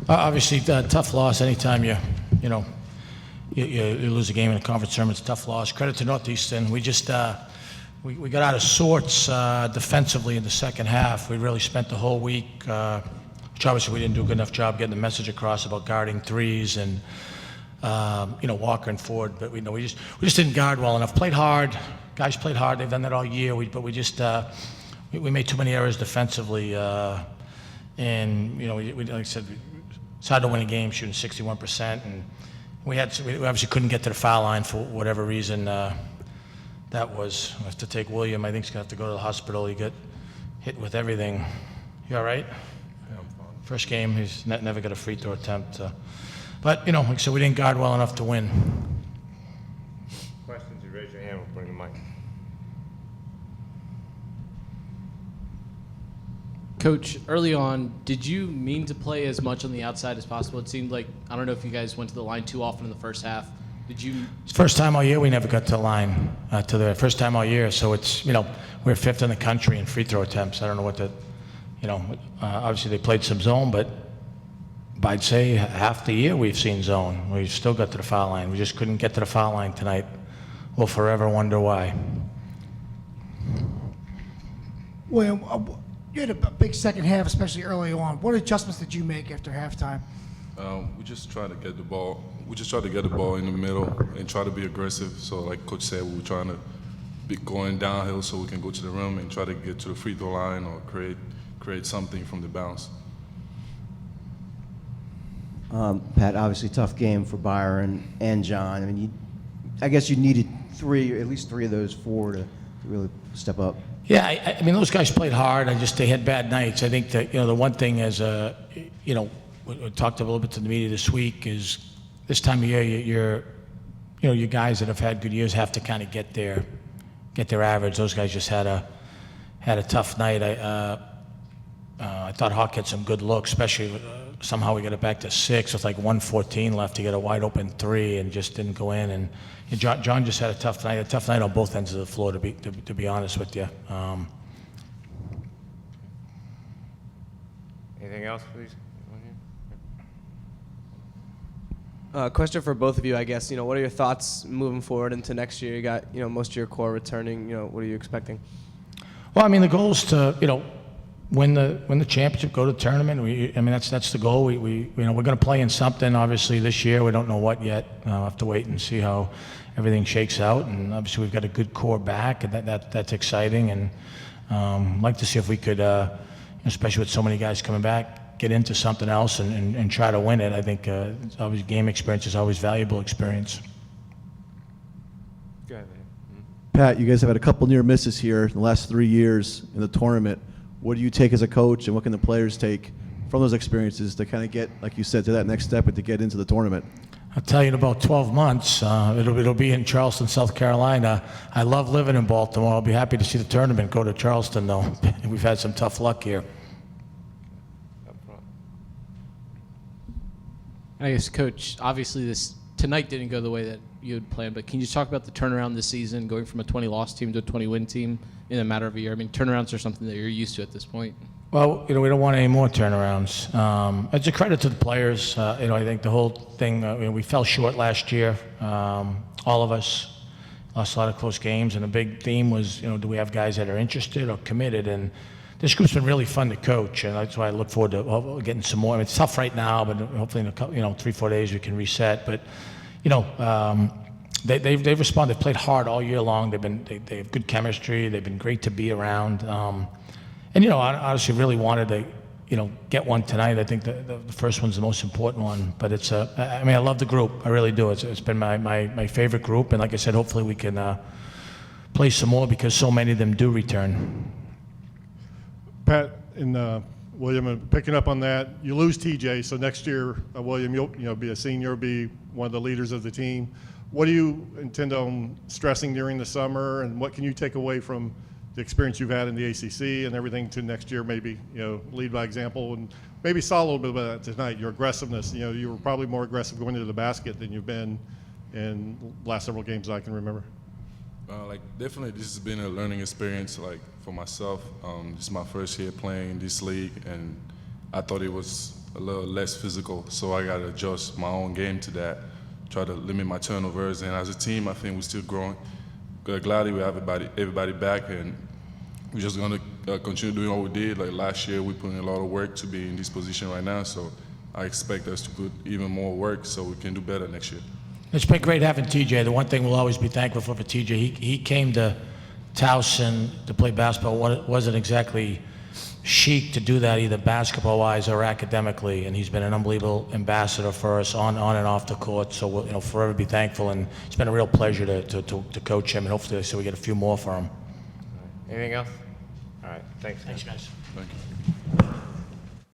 Obviously, tough loss anytime you know, you lose a game in a conference tournament. It's a tough loss. Credit to Northeastern. We just we got out of sorts defensively in the second half. We really spent the whole week, which obviously we didn't do a good enough job getting the message across about guarding threes and Walker and Ford. But we just didn't guard well enough. Played hard. Guys played hard. They've done that all year. But we just we made too many errors defensively. And we like I said, it's hard to win a game shooting 61%, and we obviously couldn't get to the foul line for whatever reason. That was, we have to take William. I think he's gonna have to go to the hospital. He got hit with everything. You all right? Yeah, I'm fine. First game, he's never got a free throw attempt. But like I said, we didn't guard well enough to win. Questions? You raise your hand. We'll bring the mic. Coach, early on, did you mean to play as much on the outside as possible? It seemed like, I don't know if you guys went to the line too often in the first half. Did you? It's the first time all year we never got to the line, to the first time all year. So it's, we're fifth in the country in free throw attempts. I don't know what obviously they played some zone, but I'd say half the year we've seen zone. We still got to the foul line. We just couldn't get to the foul line tonight. We'll forever wonder why. William, you had a big second half, especially early on. What adjustments did you make after halftime? We just try to get the ball. We just try to get the ball in the middle and try to be aggressive. So, like Coach said, we were trying to be going downhill so we can go to the rim and try to get to the free throw line or create something from the bounce. Pat, obviously tough game for Byron and John. I mean, I guess you needed at least three of those four to really step up. Yeah, I mean, those guys played hard. They had bad nights. I think that, the one thing as we talked a little bit to the media this week is this time of year, your guys that have had good years have to kind of get their average. Those guys just had a tough night. I thought Hawk had some good looks, especially somehow we got it back to 6 with like 1:14 left to get a wide open 3 and just didn't go in. And John just had a tough night on both ends of the floor, to be honest with you. Anything else, please? Question for both of you, I guess. What are your thoughts moving forward into next year? You got, most of your core returning. What are you expecting? Well, I mean, the goal is to, win the championship, go to the tournament. That's the goal. We're going to play in something. Obviously, this year we don't know what yet. We'll have to wait and see how everything shakes out. And obviously, we've got a good core back, and that's exciting. And I'd like to see if we could, especially with so many guys coming back, get into something else and try to win it. I think obviously game experience is always valuable experience. Go ahead, man. Pat, you guys have had a couple near misses here in the last 3 years in the tournament. What do you take as a coach, and what can the players take from those experiences to kind of get, like you said, to that next step and to get into the tournament? I'll tell you in about 12 months. It'll be in Charleston, South Carolina. I love living in Baltimore. I'll be happy to see the tournament go to Charleston, though. We've had some tough luck here. I guess, Coach, obviously tonight didn't go the way that you had planned, but can you just talk about the turnaround this season, going from a 20-loss team to a 20-win team in a matter of a year? I mean, turnarounds are something that you're used to at this point. Well, we don't want any more turnarounds. It's a credit to the players. I think the whole thing, we fell short last year. All of us lost a lot of close games, and the big theme was, do we have guys that are interested or committed? And this group's been really fun to coach, and that's why I look forward to getting some more. I mean, it's tough right now, but hopefully in a couple, 3-4 days we can reset. But they've responded. They've played hard all year long. They have good chemistry. They've been great to be around. I honestly really wanted to, get one tonight. I think the first one's the most important one. But it's I love the group. I really do. It's been my favorite group, and like I said, hopefully we can play some more because so many of them do return. Pat and William, picking up on that, you lose TJ, so next year, William, you'll be a senior, be one of the leaders of the team. What do you intend on stressing during the summer, and what can you take away from the experience you've had in the ACC and everything to next year? Maybe lead by example, and maybe saw a little bit about that tonight. Your aggressiveness. You were probably more aggressive going into the basket than you've been in the last several games I can remember. Definitely this has been a learning experience, for myself. This is my first year playing this league, and I thought it was a little less physical. So I got to adjust my own game to that, try to limit my turnovers. And as a team, I think we're still growing. Gladly we have everybody back, and we're just going to continue doing what we did. Like last year, we put in a lot of work to be in this position right now. So I expect us to put even more work so we can do better next year. It's been great having TJ. The one thing we'll always be thankful for TJ, he came to Towson to play basketball. It wasn't exactly chic to do that either basketball-wise or academically, and he's been an unbelievable ambassador for us on and off the court. So we'll forever be thankful, and it's been a real pleasure to coach him, and hopefully so we get a few more for him. Anything else? All right, thanks. Thanks, guys. Thank you.